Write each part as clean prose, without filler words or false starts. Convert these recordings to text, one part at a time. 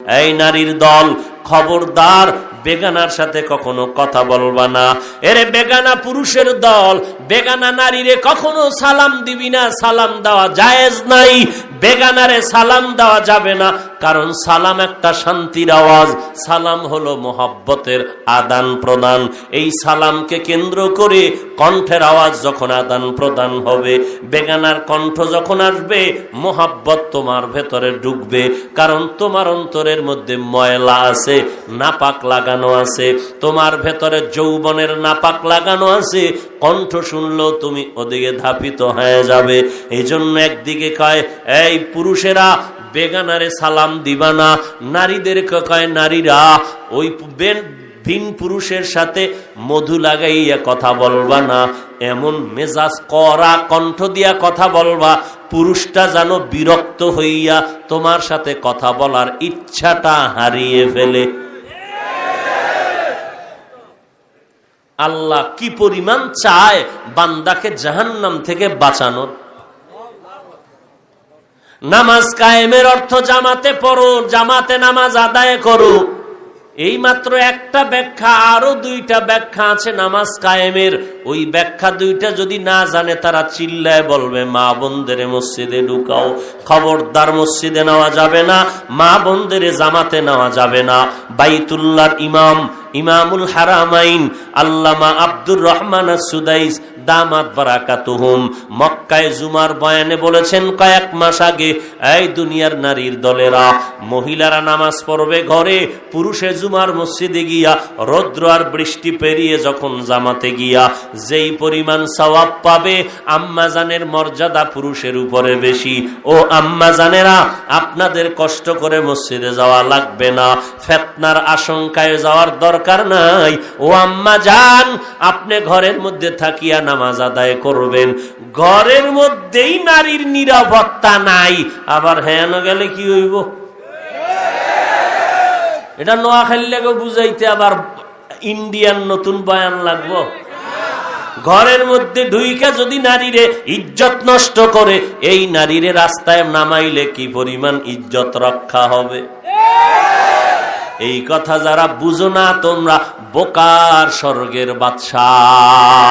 এই নারীর দল, খবরদার বেগানার সাথে কখনো কথা বলবা না। এরে বেগানা পুরুষের দল, বেগানা নারীরে কখনো সালাম দিবি না, সালাম দেওয়া জায়েজ নাই। বেগানারে সালাম দেওয়া যাবে না, কারণ সালাম একটা শান্তির আওয়াজ। সালাম হলো মোহাব্বতের আদান প্রদান। এই সালামকে কেন্দ্র করে কণ্ঠের আওয়াজ যখন আদান প্রদান হবে, বেগানার কণ্ঠ যখন আসবে, মোহাব্বত তোমার ভেতরে ঢুকবে। কারণ তোমার অন্তরের মধ্যে ময়লা আছে, নাপাক লাগানো আছে, তোমার ভেতরে যৌবনের নাপাক লাগানো আছে। কণ্ঠ শুনলেও তুমি ওদিকে ধাপিত হয়ে যাবে। এই জন্য একদিকে কয় এই পুরুষেরা বেগানারে সালাম দিবা না, নারীদেরকে কয় নারীরা ওই ভিন পুরুষের সাথে মধু লাগাইয়া কথা বলবা না। এমন মেজাজ কড়া কণ্ঠ দিয়া কথা বলবা, পুরুষটা যেন বিরক্ত হইয়া তোমার সাথে কথা বলার ইচ্ছাটা হারিয়ে ফেলে। আল্লাহ কি পরিমাণ চায় বান্দাকে জাহান্নাম থেকে বাঁচানোর। নামাজ কায়েমের অর্থ জামাতে পড়ো, জামাতে নামাজ আদায় করো। এই মাত্র একটা ব্যাখ্যা, আরো দুইটা ব্যাখ্যা আছে নামাজ কায়েমের। ওই ব্যাখ্যা দুইটা যদি না জানে তারা চিল্লায় বলবে মা বোনদের মসজিদে ঢুকাও। খবরদার, মসজিদে নেওয়া যাবে না, মা বোনদের জামাতে নেওয়া যাবে না। বাইতুল্লাহর ইমাম, ইমামুল হারামাইন আল্লামা আব্দুর রহমান আস-সুদাইস দামাত বারাকাতুহুম মক্কায় জুমার বয়ানে বলেছেন কয়েক মাস আগে, এই দুনিয়ার নারীর দলেরা, মহিলারা নামাজ পড়বে ঘরে, পুরুষে জুমার মসজিদে গিয়া রৌদ্র আর বৃষ্টি পেরিয়ে যখন জামাতে গিয়া যেই পরিমাণ সওয়াব পাবে, আম্মাজানের মর্যাদা পুরুষের উপরে বেশি। ও আম্মাজানেরা, আপনাদের কষ্ট করে মসজিদে যাওয়া লাগবে না, ফিতনার আশঙ্কায় যাওয়ার দরকার নাই। ও আম্মাজান, আপনি ঘরের মধ্যে থাকিয়া নামাজ আদায় করবেন। ঘরের মধ্যেই নারীর নিরাপত্তা নাই, আবার হ্যাঁ গেলে কি হইব? এটা নোয়াখালীকে বুঝাইতে আবার ইন্ডিয়ান নতুন বয়ান লাগবো? ঘরের মধ্যে ঢুইকা যদি নারীরে ইজ্জত নষ্ট করে, এই নারীরে রাস্তায় নামাইলে কি পরিমাণ ইজ্জত রক্ষা হবে? এই কথা যারা বুঝো না, তোমরা বোকার স্বর্গের বাদশাহ।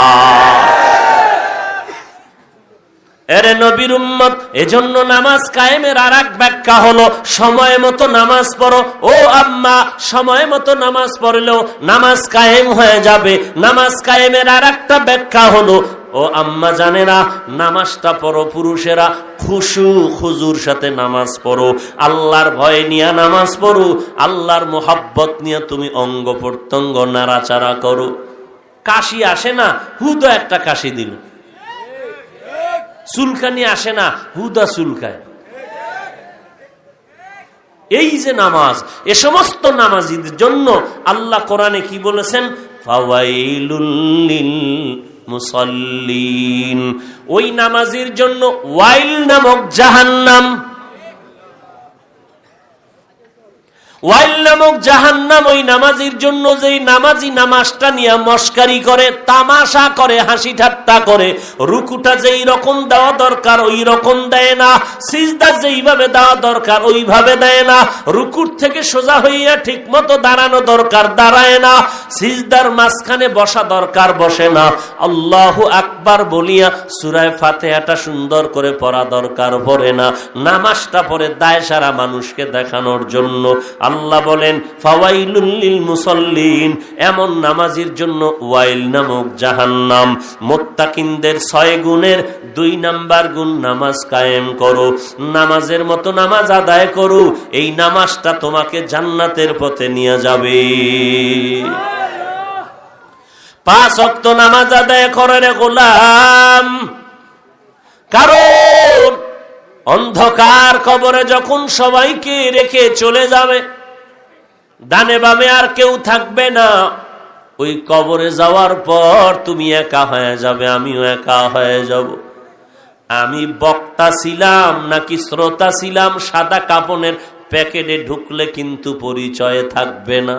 এরে নবীর উম্মত, এজন্য নামাজ কায়েমের আর এক ব্যাখ্যা হলো সময় মতো নামাজ পড়ো। ও আম্মা, সময় মতো নামাজ পড়লেও নামাজ কায়েম হয়ে যাবে। নামাজ কায়েমের আর একটা ব্যাখ্যা হলো, ও আম্মা জানেরা, নামাজটা পড়ো পুরুষেরা খুশু খুজুর সাথে নামাজ পড়ো, আল্লাহর ভয় নিয়ে নামাজ পড়ো, আল্লাহর মোহাব্বত নিয়ে তুমি অঙ্গ প্রত্যঙ্গ নাড়াচাড়া করো। কাশি আসে না, হুদা একটা কাশি দিল। চুলকানি আসে না, হুদা চুলকায়। এই যে নামাজ, এ সমস্ত নামাজীদের জন্য আল্লাহ কোরআনে কি বলেছেন? ফাওয়াইলুল লিল মুসাল্লিন। ওই নামাজীর জন্য ওয়াইল নামক জাহান্নাম, ওয়াইল নামক জাহান্নাম ওই নামাজীর জন্য। যেই নামাজি নামাজটা নিয়ে মস্কারি করে, তামাশা করে, হাসি ঠাট্টা করে, রুকুটা যেই রকম দেওয়া দরকার ওই রকম দেয় না, সিজদা যেইভাবে দেওয়া দরকার ওইভাবে দেয় না, রুকুর থেকে সোজা হইয়া ঠিক মতো দাঁড়ানো দরকার দাঁড়ায় না, সিজদার মাঝখানে বসা দরকার বসে না, আল্লাহু আকবার বলিয়া সূরা ফাতিহাটা সুন্দর করে পড়া দরকার পড়ে না। নামাজটা পড়ে দায় সারা মানুষকে দেখানোর জন্য। আল্লাহ বলেন ফাওয়াইলুল লিল মুসাল্লিন, এমন নামাজীর জন্য ওয়াইল নামক জাহান্নাম। মুত্তাকিনদের 6 গুণের 2 নাম্বার গুণ নামাজ কায়েম করো, নামাজের মতো নামাজ আদায় করো। এই নামাজটা তোমাকে জান্নাতের পথে নিয়ে যাবে। 5 ওয়াক্ত নামাজ আদায় করে রে গোলাম, কারণ অন্ধকার কবরে যখন সবাইকে রেখে চলে যাবে, ডানে বামে আর কেউ থাকবে না। ওই কবরে যাওয়ার পর তুমি একা হয়ে যাবে, আমিও একা হয়ে যাব। আমি বক্তা ছিলাম নাকি শ্রোতা ছিলাম, সাদা কাপনের প্যাকেটে ঢুকলে কিন্তু পরিচয় থাকবে না।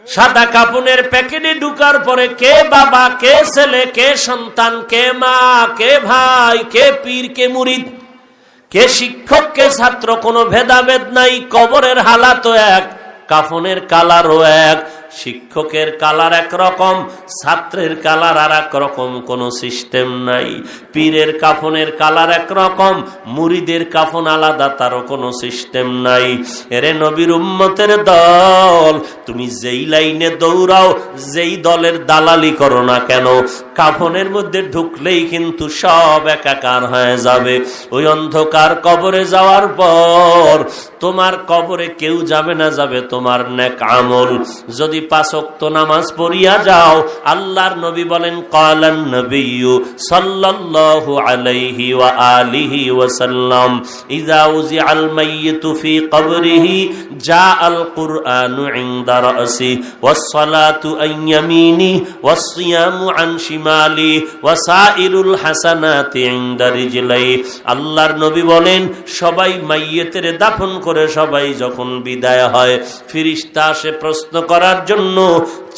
সাদা কাপনের প্যাকেটে ঢুকার পরে কে বাবা, কে ছেলে, কে সন্তান, কে মা, কে ভাই, কে পীর, কে মুরিদ, কে শিক্ষক কে ছাত্র কোনো ভেদাভেদ নাই, কবরের হালাতও এক, কাফনের কালারও এক। শিক্ষকের কালার একরকম, ছাত্রের কালার আর এক রকম, কোনো সিস্টেম নাই। পীরের কাফনের কালার একরকম, মুরিদের কাফন আলাদা, তারও কোনো সিস্টেম নাই। এরে নবীর উম্মতের দল, তুমি যেই লাইনে দৌড়াও, যেই দলের দালালি করো না কেন, কাফনের মধ্যে ঢুকলেই কিন্তু সব একাকার হয়ে যাবে। ওই অন্ধকার কবরে যাওয়ার পর তোমার কবরে কেউ যাবে না, যাবে তোমার নেক আমল। যদি 5 ওয়াক্ত নামাজ পড়িয়া যাও, আল্লাহর নবী বলেন ক্বালান নবিয়্যু সাল্লাল্লাহু আলাইহি ওয়া আলিহি ওয়া সাল্লাম ইযা উযিআল মাইয়িতু ফি কবরিহি জাআল কুরআনু ইনদা রাসি ওয়াস সালাতু আন ইয়ামিনি ওয়াস সিয়ামু আন শিমালি ওয়া সাইরুল হাসানাতি ইনদা রিজলাই। আল্লাহর নবী বলেন, সবাই মাইয়িতের দাফন করে সবাই যখন বিদায় হয়, ফেরেশতা আসে প্রশ্ন করার জন্য।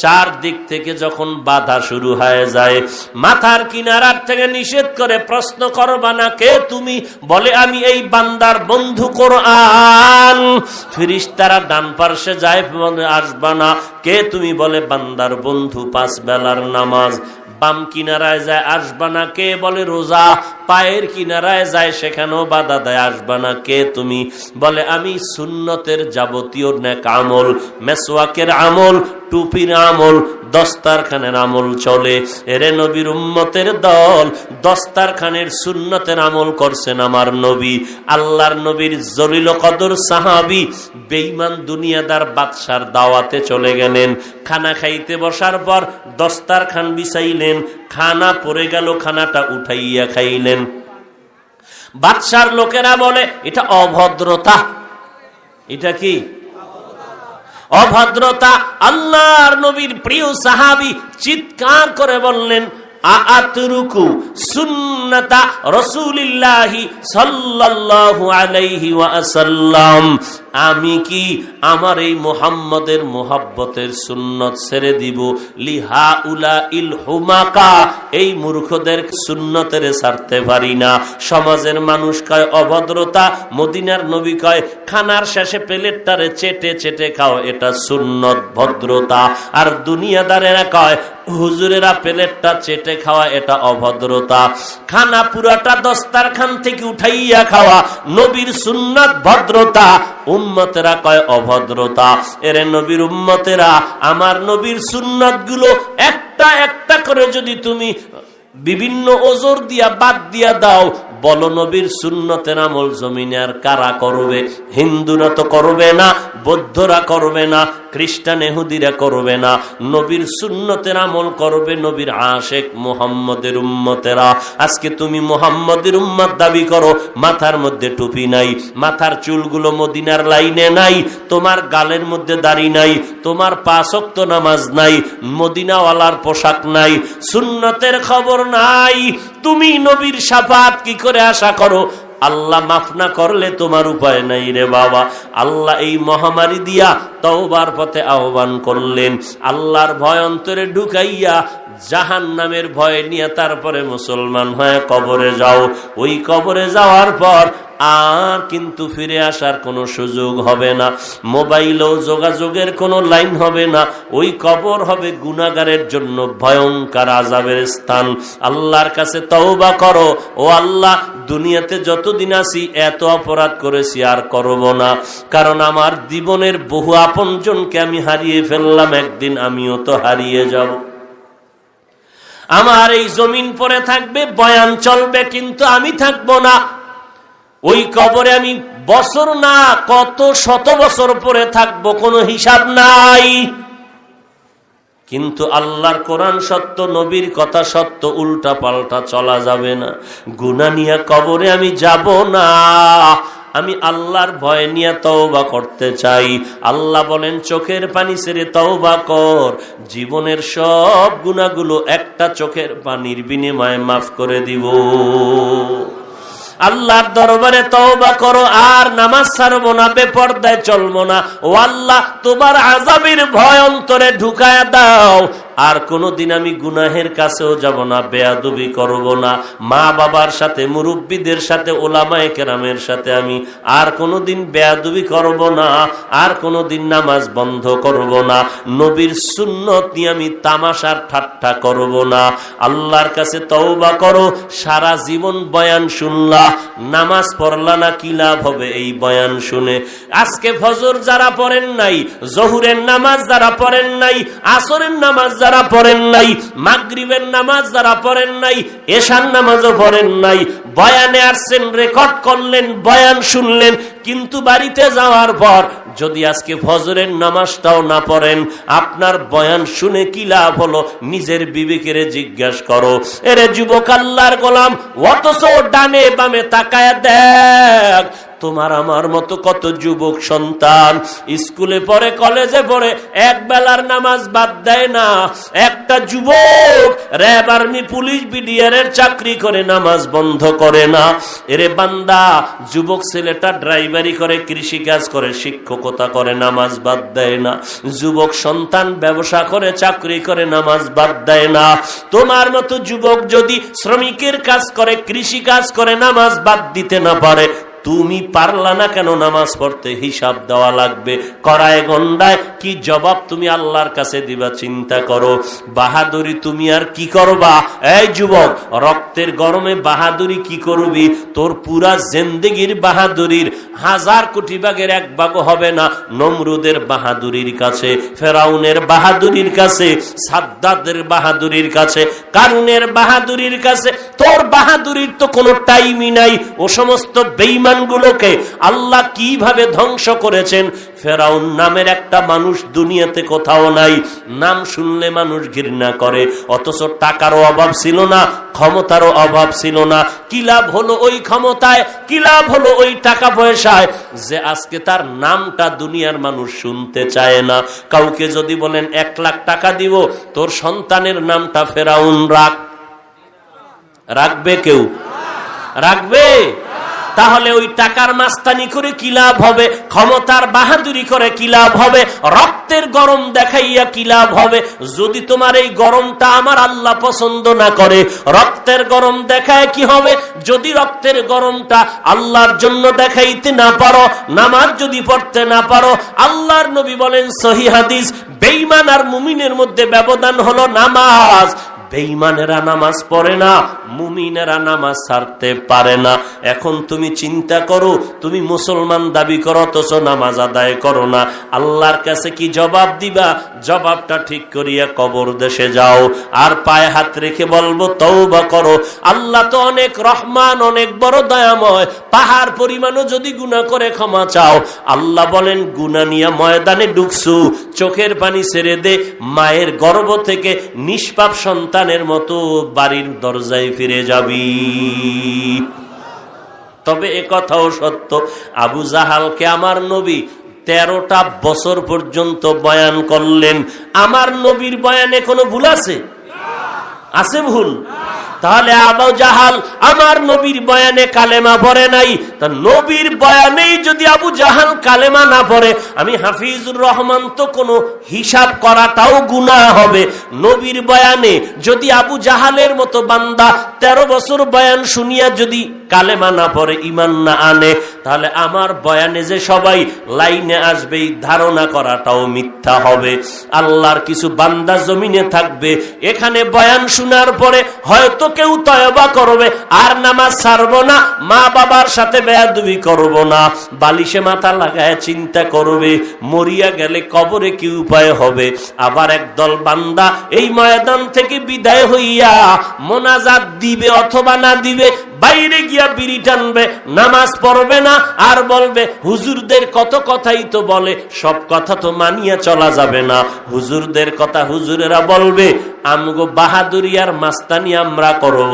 4 দিক থেকে যখন বাধা শুরু হয়ে যায়, মাথার কিনারার থেকে নিষেধ করে, প্রশ্ন করবা না কে তুমি, বলে আমি এই বান্দার বন্ধু কোরআন। ফেরেশতারা ডান পার্শ্বে যায়, আসবা না কে তুমি, বলে বান্দার বন্ধু 5 বেলার নামাজ। বাম কিনারায় যায়, আসবা না কে, বলে রোজা। পায়ের কিনারায় যায়, সেখানেও বাধা দেয়, আসবা না কে তুমি, বলে আমি সুন্নতের যাবতীয় নেক আমল, মেসওয়াকের আমল, টুপির আমল, দস্তারখানের আমল চলে। এরে নবীর উম্মতের দল, দস্তারখানের সুন্নতের আমল করছেন আমার নবী। আল্লাহর নবীর জলিল কদর সাহাবী বেঈমান দুনিয়াদার বাদশার দাওয়াতে চলে গেলেন। খানা খাইতে বসার পর দস্তারখান বিছাইলেন, খানা পড়ে গেল, খানাটা উঠাইয়া খাইলেন। বাদশার লোকেরা বলে এটা অভদ্রতা। এটা কি অভদ্রতা? আল্লাহর নবীর প্রিয় সাহাবী চিৎকার করে বললেন, আআতরুকু সুন্নাতা রাসূলিল্লাহি সাল্লাল্লাহু আলাইহি ওয়াসাল্লাম, আমি কি আমার এই মুহাম্মদের মুহাব্বতের সুন্নত ছেড়ে দিব? লিহাউলা ইল হুমাকা, এই মূর্খদের সুন্নতের ছাড়তে পারি না। সমাজের মানুষ কয় অভদ্রতা, মদিনার নবী কয় খানার শেষে প্লেটটারে চেটে চেটে খাও, এটা সুন্নত ভদ্রতা। আর দুনিয়াদারেরা কয় হুজুরেরা প্লেটটা চেটে খাওয়া এটা অভদ্রতা। খানা পুরাটা দস্তারখান থেকে উঠাইয়া খাওয়া নবীর সুন্নাত ভদ্রতা, উম্মতেরা কয় অভদ্রতা। এরে নবীর উম্মতেরা, আমার নবীর সুন্নাত গুলো একটা একটা করে যদি তুমি বিভিন্ন ওজর দিয়া বাদ দিয়া দাও, বলো নবীর সুন্নতের আমল জমিনে আর কারা করবে? হিন্দুরা তো করবে না, বৌদ্ধরা করবে না, খ্রিস্টান ইহুদিরা করবে না। নবীর সুন্নতের আমল করবে নবীর আশেক মুহাম্মদের উম্মতেরা। আজকে তুমি মুহাম্মদের উম্মত দাবি করো, মাথার মধ্যে টুপি নাই, মাথার চুলগুলো মদিনার লাইনে নাই, তোমার গালের মধ্যে দাড়ি নাই, তোমার 5 ওয়াক্ত নামাজ নাই, মদিনাওয়ালার পোশাক নাই, সুন্নতের খবর নাই, তুমি নবীর শাফাত কি করে আশা করো? আল্লাহ মাফ না করলে তোমার উপায় নাই রে বাবা। আল্লাহ এই মহামারী দিয়া তওবার পথে আহ্বান করলেন। আল্লাহর ভয় অন্তরে ঢুকাইয়া জাহান্নামের ভয় নিয়ে তারপরে মুসলমান হয়ে কবরে যাও। ওই কবরে যাওয়ার পর আর কিন্তু ফিরে আসার কোনো সুযোগ হবে না, মোবাইলেও যোগাযোগের কোনো লাইন হবে না। ওই কবর হবে গুনাহগারের জন্য ভয়ঙ্কর আযাবের স্থান। আল্লাহর কাছে তওবা করো, ও আল্লাহ দুনিয়াতে যতদিন আছি এত অপরাধ করেছি আর করব না, কারণ আমার জীবনের বহু আপনজনকে আমি হারিয়ে ফেললাম, একদিন আমিও তো হারিয়ে যাব। আমার এই জমিন পড়ে থাকবে, বয়ান চলবে, কিন্তু আমি থাকবো না। ওই কবরে আমি বছর না কত শত বছর পরে থাকবো, কোনো হিসাব নাই। কিন্তু আল্লাহর কোরআন সত্য, নবীর কথা সত্য, উল্টা পাল্টা চলা যাবে না। গুনাহ নিয়ে কবরে আমি যাব না, আমি আল্লাহর ভয় নিয়ে তওবা করতে চাই। আল্লাহ বলেন চোখের পানি ছেড়ে তওবা কর, জীবনের সব গুনাহগুলো একটা চোখের পানির বিনিময়ে মাফ করে দিব। আল্লাহর দরবারে তওবা করো, আর নামাজ ছাড়বো না, বেপরদায় চলবো না। ও আল্লাহ, তোমার আযাবের ভয় অন্তরে ঢুকায়া দাও, আর কোনোদিন আমি গুনাহের কাছেও যাব না, বেয়াদবি করব না, মা বাবার সাথে, মুরব্বীদের সাথে, ওলামায়ে কেরামের সাথে আমি আর কোনোদিন বেয়াদবি করব না, আর কোনোদিন নামাজ বন্ধ করব না, নবীর সুন্নত নিয়ে আমি তামাশার ঠাট্টা করব না। আল্লাহর কাছে তওবা করো, সারা জীবন বয়ান শুনলা, নামাজ পড়লা না, কি লাভ হবে এই বয়ান শুনে? আজকে ফজর যারা পড়েন নাই, জোহরের নামাজ যারা পড়েন নাই, আসরের নামাজ যারা পড়েন নাই, মাগরিবের নামাজ যারা পড়েন নাই, এশার নামাজও পড়েন নাই, বয়ানে আসছেন, রেকর্ড করলেন, বয়ান শুনলেন, কিন্তু বাড়িতে যাওয়ার পর যদি আজকে ফজরের নামাজটাও না পড়েন, আপনার বয়ান শুনে কি লাভ হলো? নিজের বিবেকের জিজ্ঞাসা করো। এরে যুবক, আল্লাহর গোলাম, অথচ ডানে বামে তাকায় দেখ, তোমার আমার মতো কত যুবক সন্তান স্কুলে পড়ে, কলেজে পড়ে, এক বেলার নামাজ বাদ দেয় না। একটা যুবক র্যাব, আর্মি, পুলিশ, বিডিআর এর চাকরি করে, নামাজ বন্ধ করে না। এরে বান্দা, যুবক ছেলেটা ড্রাইভারি করে, কৃষি কাজ করে, শিক্ষকতা করে, নামাজ বাদ দেয় না। যুবক সন্তান ব্যবসা করে, চাকরি করে, নামাজ বাদ দেয় না। তোমার মতো যুবক যদি শ্রমিকের কাজ করে, কৃষি কাজ করে, নামাজ বাদ দিতে না পারে, তুমি পারলা না কেন নামাজ পড়তে? হিসাব দেওয়া লাগবে। করায় গন্ডায় কি জবাব তুমি আল্লাহর কাছে দিবা? চিন্তা করো। বাহাদুরি তুমি আর কি করবা? এই যুবক, রক্তের গরমে বাহাদুরি কি করবি? তোর পুরা জিন্দেগির বাহাদুরির 1000 কোটি ভাগের 1 ভাগও হবে না নমরুদের বাহাদুরির কাছে, ফেরাউনের বাহাদুরির কাছে, সাদ্দাদের বাহাদুরির কাছে, কারুনের বাহাদুরির কাছে। তোর বাহাদুরির তো কোনো টাইমই নাই। ও সমস্ত বেঈমান গুলোকে আল্লাহ কিভাবে ধ্বংস করেছেন। ফেরাউন নামের একটা মানুষ দুনিয়াতে কোথাও নাই, নাম শুনলে মানুষ ঘৃণা করে। অথচ টাকারও অভাব ছিল না, ক্ষমতারও অভাব ছিল না। কি লাভ হলো ওই ক্ষমতায়, কি লাভ হলো ওই টাকা পয়সায়, যে আজকে তার নামটা দুনিয়ার মানুষ শুনতে চায় না। কাউকে যদি বলেন 1 লাখ টাকা দিব, তোর সন্তানের নামটা ফেরাউন রাখ, রাখবে কেউ? রাখবে? তাহলে ওই টাকার মাস্তানি করে কি লাভ হবে? ক্ষমতার বাহাদুরি করে কি লাভ হবে? রক্তের গরম দেখাইয়া কি লাভ হবে? যদি তোমার এই গরমটা আমার আল্লাহ পছন্দ না করে, রক্তের গরম দেখায় কি হবে? যদি রক্তের গরমটা আল্লাহর জন্য দেখাইতে না পারো, নামাজ যদি পড়তে না পারো, আল্লাহর নবী বলেন সহিহ হাদিস, বেঈমান আর মুমিনের মধ্যে ব্যবধান হলো নামাজ। বেঈমানেরা নামাজ পড়ে না, মুমিনেরা নামাজ ছাড়তে পারে না। এখন তুমি চিন্তা করো, তুমি মুসলমান দাবি করো, অথচ নামাজ আদায় করো না, আল্লাহর কাছে কি জবাব দিবা? জবাবটা ঠিক করিয়া কবর দেশে যাও, আর পায়ে হাত রেখে বলবো তওবা করো। আল্লাহ তো অনেক রহমান, অনেক বড় দয়াময়, পাহাড় পরিমাণও যদি গুনাহ করে ক্ষমা চাও। আল্লাহ বলেন, গুনাহ নিয়ে ময়দানে ঢুকছু, চোখের পানি ছেড়ে দে, মায়ের গর্ভ থেকে নিষ্পাপ সন্তানের মতো বাড়ির দরজায় ফিরে যাবি। তবে এ কথাও সত্য, আবু জাহালকে আমার নবী 13টা বছর পর্যন্ত বয়ান করলেন। আমার নবীর বয়ানে কোনো ভুল আছে? আছে ভুল? তাহলে আবু জাহাল আমার নবীর বয়ানে কালেমা পড়ে নাই। তা নবীর বয়ানেই যদি আবু জাহাল কালেমা না পড়ে, আমি হাফিজুর রহমান তো কোনো হিসাব করাটাও গুনাহ হবে। নবীর বয়ানে যদি আবু জাহালের মতো বান্দা 13 বছর বয়ান শুনিয়া যদি কালেমা না পড়ে, ঈমান না আনে, তাহলে আমার বয়ানে যে সবাই লাইনে আসবে, এই ধারণা করাটাও মিথ্যা হবে। আল্লাহর কিছু বান্দা জমিনে থাকবে, এখানে বয়ান শোনার পরে হয়তো কেউ তওবা করবে, আর নামাজ ছাড়বো না, মা বাবার সাথে বেয়াদবি করব না, বালিশে মাথা লাগায় চিন্তা করবে মরিয়া গেলে কবরে কি উপায় হবে। আবার একদল বান্দা এই ময়দান থেকে বিদায় হইয়া মোনাজাত দিবে অথবা না দিবে, বাইরে গিয়া বিড়ি টানবে, নামাজ পড়বে না, আর বলবে হুজুরদের কত কথাই তো বলে, সব কথা তো মানিয়া চলা যাবে না। হুজুরদের কথা হুজুরেরা বলবে, আমগো বাহাদুরি আর মাস্তানি আমরা করব।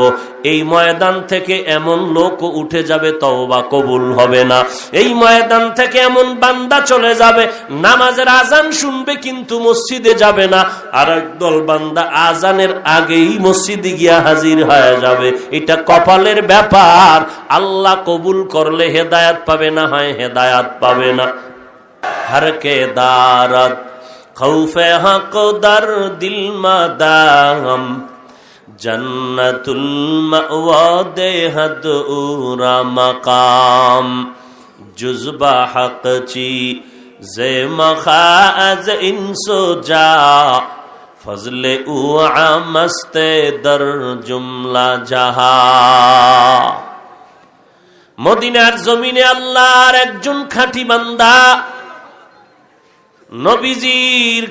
এই ময়দান থেকে এমন লোক উঠে যাবে, তওবা কবুল হবে না। এই ময়দান থেকে এমন বান্দা চলে যাবে, নামাজের আজান শুনবে কিন্তু মসজিদে যাবে না, আর একদল বান্দা আজানের আগেই মসজিদে গিয়া হাজির হয়ে যাবে। এটা কপালের ব্যাপার। আল্লাহ কবুল করলে হেদায়াত পাবে, না হয় হেদায়াত পাবে না। হর কে দারত খৌফে হক দার দিল মাদাম জন্নতুল মাওয়া দেহদ উরা মাকাম জুজবা হক চি জে মখাজ ইনসো যা ফজলে উ আমস্তে দর জুমলা জাহা। মদিনার জমিনে আল্লাহর একজন খাঁটি বান্দা, নবীজির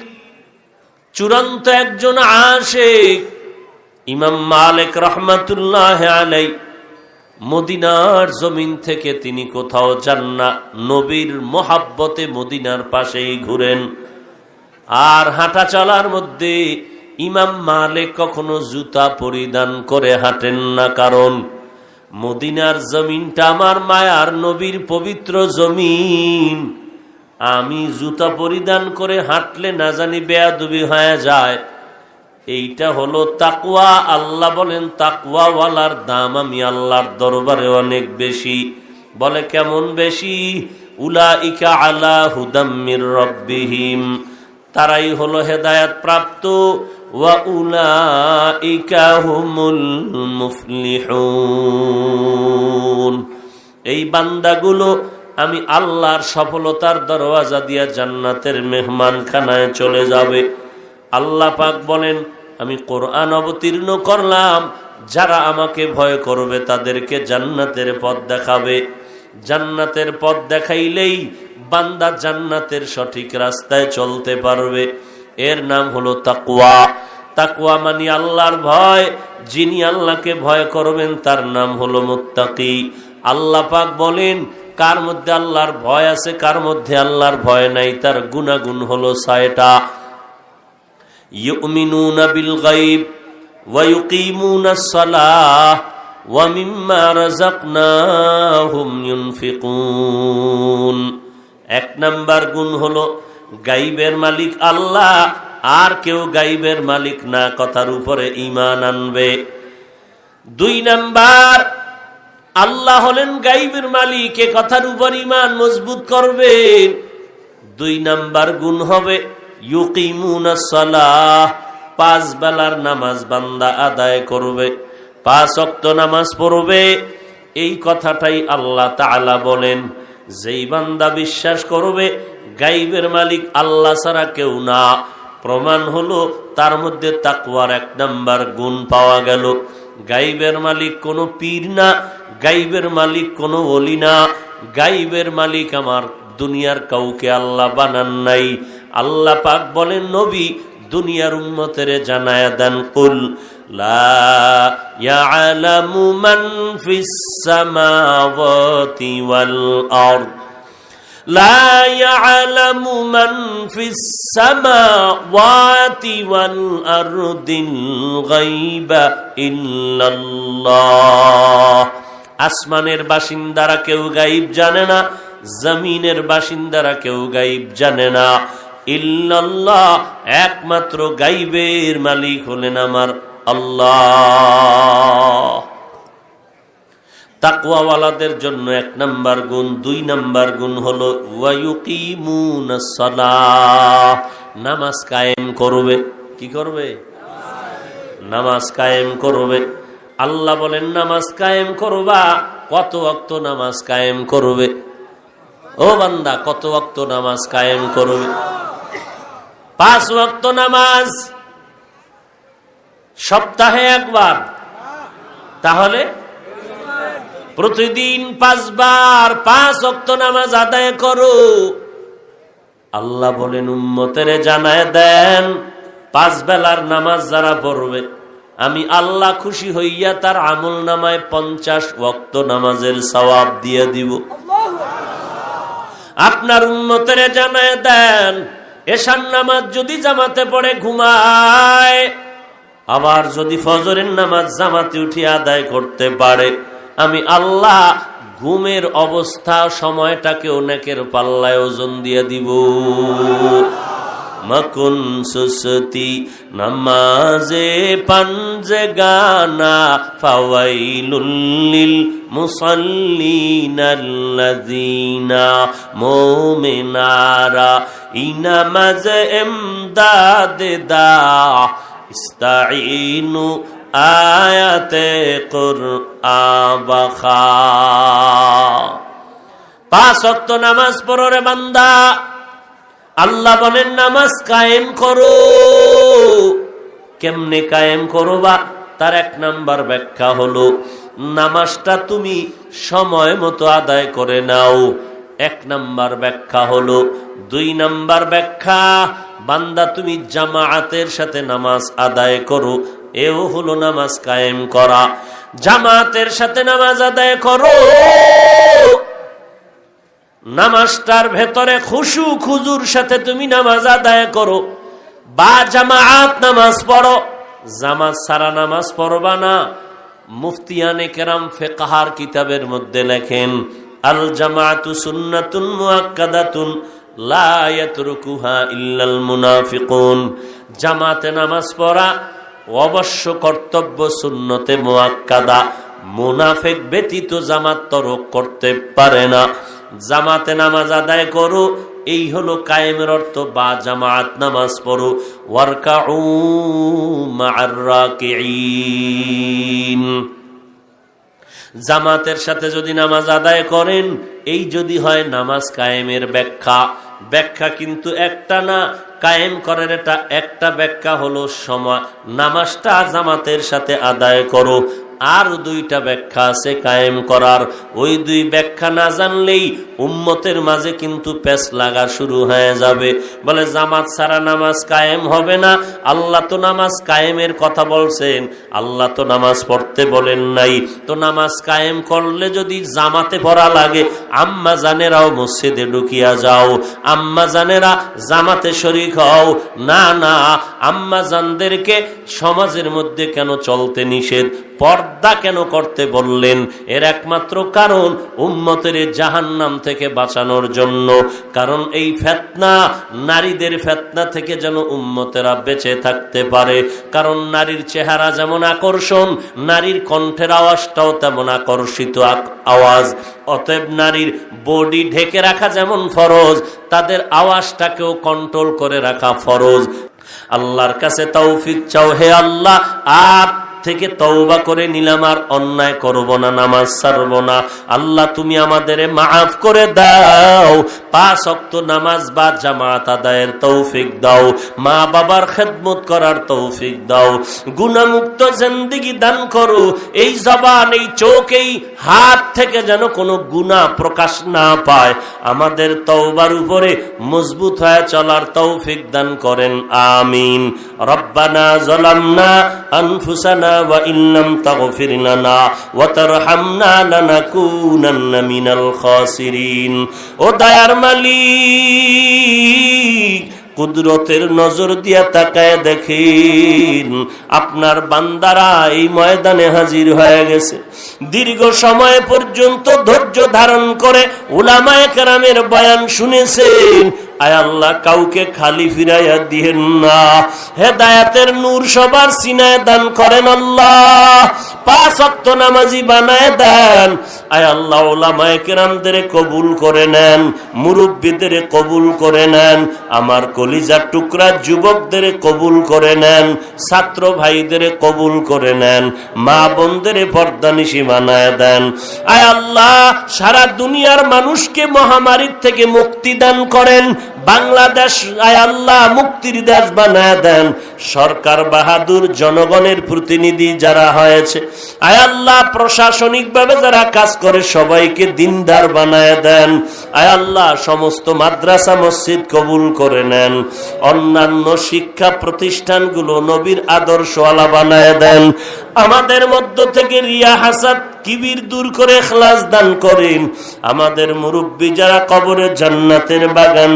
চূড়ান্ত একজন আশিক ইমাম মালিক রহমাতুল্লাহ আলাইহি মদিনার জমিন থেকে তিনি কোথাও যান না, নবীর মোহাব্বতে মদিনার পাশেই ঘুরেন। আর হাঁটা চলার মধ্যে ইমাম মালিক কখনো জুতা পরিধান করে হাঁটেন না, কারণ মদিনার জমিনটা আমার মায়ার নবীর পবিত্র জমিন। আমি জুতা পরিধান করে হাঁটলে না জানি বেয়াদবি হয়ে যায়। এইটা হলো তাকওয়া। আল্লাহ বলেন তাকওয়াওয়ালার দাম আমি আল্লাহর দরবারে অনেক বেশি। বলে কেমন বেশি? উলাইকা আলা হুদাম মির রাব্বিহিম, তারাই হলো হেদায়েত প্রাপ্ত। ওয়া উলাইকা হুমুল মুফলিহুন, এই বান্দাগুলো আমি আল্লাহর সফলতার দরওয়াজা দিয়া জান্নাতের মেহমানখানায় চলে যাবে। আল্লাহ পাক বলেন আমি কোরআন অবতীর্ণ করলাম, যারা আমাকে ভয় করবে তাদেরকে জান্নাতের পথ দেখাবে। জান্নাতের পথ দেখাইলেই বান্দা জান্নাতের সঠিক রাস্তায় চলতে পারবে। এর নাম হলো তাকওয়া। তাকওয়া মানে আল্লাহর ভয়। যিনি আল্লাহকে ভয় করবেন তার নাম হলো মুত্তাকি। আল্লাহ পাক বলেন কার মধ্যে আল্লাহর ভয় আছে, কার মধ্যে আল্লাহর ভয় নাই, তার গুনাহগুণ হলো 6টা। ইউমিনুনা বিল গায়ব ওয়া ইউকিমুনাস সালাহ ওয়া মিম্মা রাযাকনাহুম ইউনফিকুন। 1 নাম্বার গুণ হলো গায়বের মালিক আল্লাহ, আর কেউ গায়বের মালিক না, কথার উপরে ঈমান আনবে। 2 নাম্বার আল্লাহ হলেন গায়বের মালিক, এ কথার উপর ঈমান মজবুত করবে। 2 নাম্বার গুণ হবে ইউকিমুনাস সালাহ, 5 বেলার নামাজ বান্দা আদায় করবে, 5 ওয়াক্ত নামাজ পড়বে। এই কথাটাই আল্লাহ তাআলা বলেন যেই বান্দা বিশ্বাস করবে গায়বের মালিক আল্লাহ ছাড়া কেউ না, প্রমাণ হলো তার মধ্যে তাকওয়ার 1 নাম্বার গুণ পাওয়া গেল। গায়বের মালিক কোনো পীর না, গায়বের মালিক কোনো ওলি না, গায়বের মালিক আমার দুনিয়ার কাউকে আল্লাহ বানান নাই। আল্লাহ পাক বলেন নবী দুনিয়ার উম্মতেরে জানায়া দেন, কুল লা ইয়ালামু মান ফিস সামাওয়াতি ওয়াল আরদ লা ইয়ালামু মান ফিস সামাওয়াতি ওয়াল আরদিল গায়বা ইল্লাল্লাহ। আসমানের বাসিন্দারা কেউ গায়ব জানে না, জমিনের বাসিন্দারা কেউ গায়ব জানে না, ইল্লাল্লাহ, একমাত্র গায়বের মালিক হলেন আমার আল্লাহ। তাকওয়াওয়ালাদের জন্য 1 নাম্বার গুণ। 2 নাম্বার গুণ হলো ওয়া ইউকিমুনাস সালাহ, নামাজ কায়েম করবে। কি করবে? নামাজ কায়েম করবে। আল্লাহ বলেন নামাজ কায়েম করবা। কত ওয়াক্ত নামাজ কায়েম করবে? ও বান্দা কত ওয়াক্ত নামাজ কায়েম করবে? 5 ওয়াক্ত নামাজ সপ্তাহে 1 বার, তাহলে প্রতিদিন 5 বার 5 ওয়াক্ত নামাজ আদায় করো। আল্লাহ বলেন উম্মতেরে জানায় দেন 5 বেলার নামাজ যারা পড়বে আমি আল্লাহ খুশি হইয়া তার আমল নামায় 50 ওয়াক্ত নামাজের সওয়াব দিয়ে দিব। আপনার উম্মতেরে জানায় দেন এশার নামাজ যদি জামাতে পড়ে ঘুমায়, আবার যদি ফজরের নামাজ জামাতে উঠে আদায় করতে পারে, আমি আল্লাহ ঘুমের অবস্থা সময়টাকে নেকের পাল্লায় ওজন দিয়ে দিব। মকুন সুসতি নামাজে পাঞ্জগানা ফাওয়াইলুল লিল মুসাল্লিনাল্লাযীনা মুমিনারা ইনামাজ ইমদাদ দা ইস্তাঈনু আয়াতে কুরআন বাখা। 5 ওয়াক্ত নামাজ পড়ো রে বান্দা, আল্লাহ বলেন নামাজ কায়েম করো। কেমনে কায়েম করো বা তার 1 নাম্বার ব্যাখ্যা হলো নামাজটা তুমি সময় মতো আদায় করে নাও, 1 নাম্বার ব্যাখ্যা হলো। 2 নাম্বার ব্যাখ্যা বান্দা তুমি জামায়াতের সাথে নামাজ আদায় করো, এও হলো নামাজ কায়েম করা। জামাতের সাথে নামাজ আদায় করো, নামাজটার ভেতরে খুশু খুজুর সাথে তুমি নামাজ আদায় করো, বা জামাত নামাজ পড়ো। জামাত সারা নামাজ পড়বা না। মুফতিয়ানে কেরাম ফিকহার কিতাবের মধ্যে লেখেন আল জামাআতু সুন্নাতুন মুআক্কাদাতুন লা ইয়াতরুকুহা ইল্লাল মুনাফিকুন। জামাতে নামাজ পড়া অবশ্য কর্তব্য, সুন্নতে মুআক্কাদা। মুনাফিক ব্যতীত জামাত তরক করতে পারে না। জামাতে নামাজ আদায় করো, এই হলো কায়েমের অর্থ, বা জামাত নামাজ পড়ো। ওয়ারকাউ মা'আর রাকিঈন, জামাতের সাথে যদি নামাজ আদায় করেন, এই যদি হয় নামাজ কায়েমের ব্যাখ্যা। ব্যাখ্যা কিন্তু একটা না, কায়েম করার এটা একটা ব্যাখ্যা হলো সময়, নামাজটা জামাতের সাথে আদায় করো। আর 2টা ব্যাখ্যা আছে কায়েম করার। ওই 2 ব্যাখ্যা না জানলেই উম্মতের মাঝে কিন্তু পেচ লাগা শুরু হয়ে যাবে। বলে জামাত ছাড়া নামাজ কায়েম হবে না। আল্লাহ তো নামাজ কায়েমের কথা বলছেন, আল্লাহ তো নামাজ পড়তে বলেন নাই। তো নামাজ কায়েম করলে যদি জামাতে পড়া লাগে, আম্মা জানেরাও মসজিদে ঢুকিয়া যাও, আম্মা জানেরা জামাতে শরীক হও। না না, আম্মা জানদেরকে সমাজের মধ্যে কেন চলতে নিষেধ, পর্দা কেন করতে বললেন? এর একমাত্র কারণ উম্মতের জাহান্নাম থেকে বাঁচানোর জন্য। কারণ এই ফিতনা, নারীদের ফিতনা থেকে যেন উম্মতেরা বেঁচে থাকতে পারে। কারণ নারীর চেহারা যেমন আকর্ষণ, নারীর কণ্ঠের আওয়াজটাও তেমন আকর্ষিত আওয়াজ। অতএব নারীর বডি ঢেকে রাখা যেমন ফরজ, তাদের আওয়াজটাকেও কন্ট্রোল করে রাখা ফরজ। আল্লাহর কাছে তৌফিক চাও, হে আল্লাহ আপ থেকে তওবা করে নিলাম, আর অন্যায় করব না, নামাজ ছাড়ব না। আল্লাহ তুমি আমাদের মাফ করে দাও। 5 ওয়াক্ত নামাজ বা জামাত আদায়ের তৌফিক দাও, মা বাবার খেদমত করার তৌফিক দাও, গুনাহমুক্ত জিন্দেগি দান করো। এই জবান, এই চোখ, এই হাত থেকে যেন কোনো গুনাহ প্রকাশ না পায়। আমাদের তওবার উপরে মজবুত হয়ে চলার তৌফিক দান করেন, আমিন। রব্বানা যালামনা আনফুসানা ওয়া ইল্লাম তাগফির লানা ওয়া তারহামনা লানাকুনান্না মিনাল খাসিরিন। ও দয়ার মালিক, কুদরতের নজর দিয়া তাকায় দেখেন, আপনার বান্দারা এই ময়দানে হাজির হয়ে গেছে। দীর্ঘ সময় পর্যন্ত ধৈর্য ধারণ করে উলামায়ে কেরামের বয়ান শুনেছেন। আয় আল্লাহ, কাউকে খালি ফিরাইয়া দিয়েন না। হেদায়েতের নূর সবার সিনায় দান করেন আল্লাহ। 5 ওয়াক্ত নামাজি বানায় দেন। আয় আল্লাহ, উলামায়ে কেরামদের কবুল করে নেন, মুরব্বিদের কবুল করে নেন, আমার কলিজার টুকরা যুবকদের কবুল করে নেন, ছাত্র ভাইদের কবুল করে নেন, মা বোনদের পর্দানিশী বানায় দেন। আয় আল্লাহ, সারা দুনিয়ার মানুষকে মহামারীর থেকে মুক্তি দান করেন। বাংলাদেশ আয় আল্লাহ মুক্তির দেশ বানায় দেন। সরকার বাহাদুর, জনগণের প্রতিনিধি যারা হয়েছে, আয় আল্লাহ প্রশাসনিক ভাবে যারা কাজ করে সবাইকে দিনদার বানায় দেন। আয় আল্লাহ সমস্ত মাদ্রাসা মসজিদ কবুল করে নেন। অন্যান্য শিক্ষা প্রতিষ্ঠানগুলো নবীর আদর্শওয়ালা বানায় দেন। আমাদের মধ্য থেকে রিয়া, হাসাদ, কিবির দূর করে ইখলাস দান করেন। আমাদের মুরব্বী যারা কবরে জান্নাতের বাগান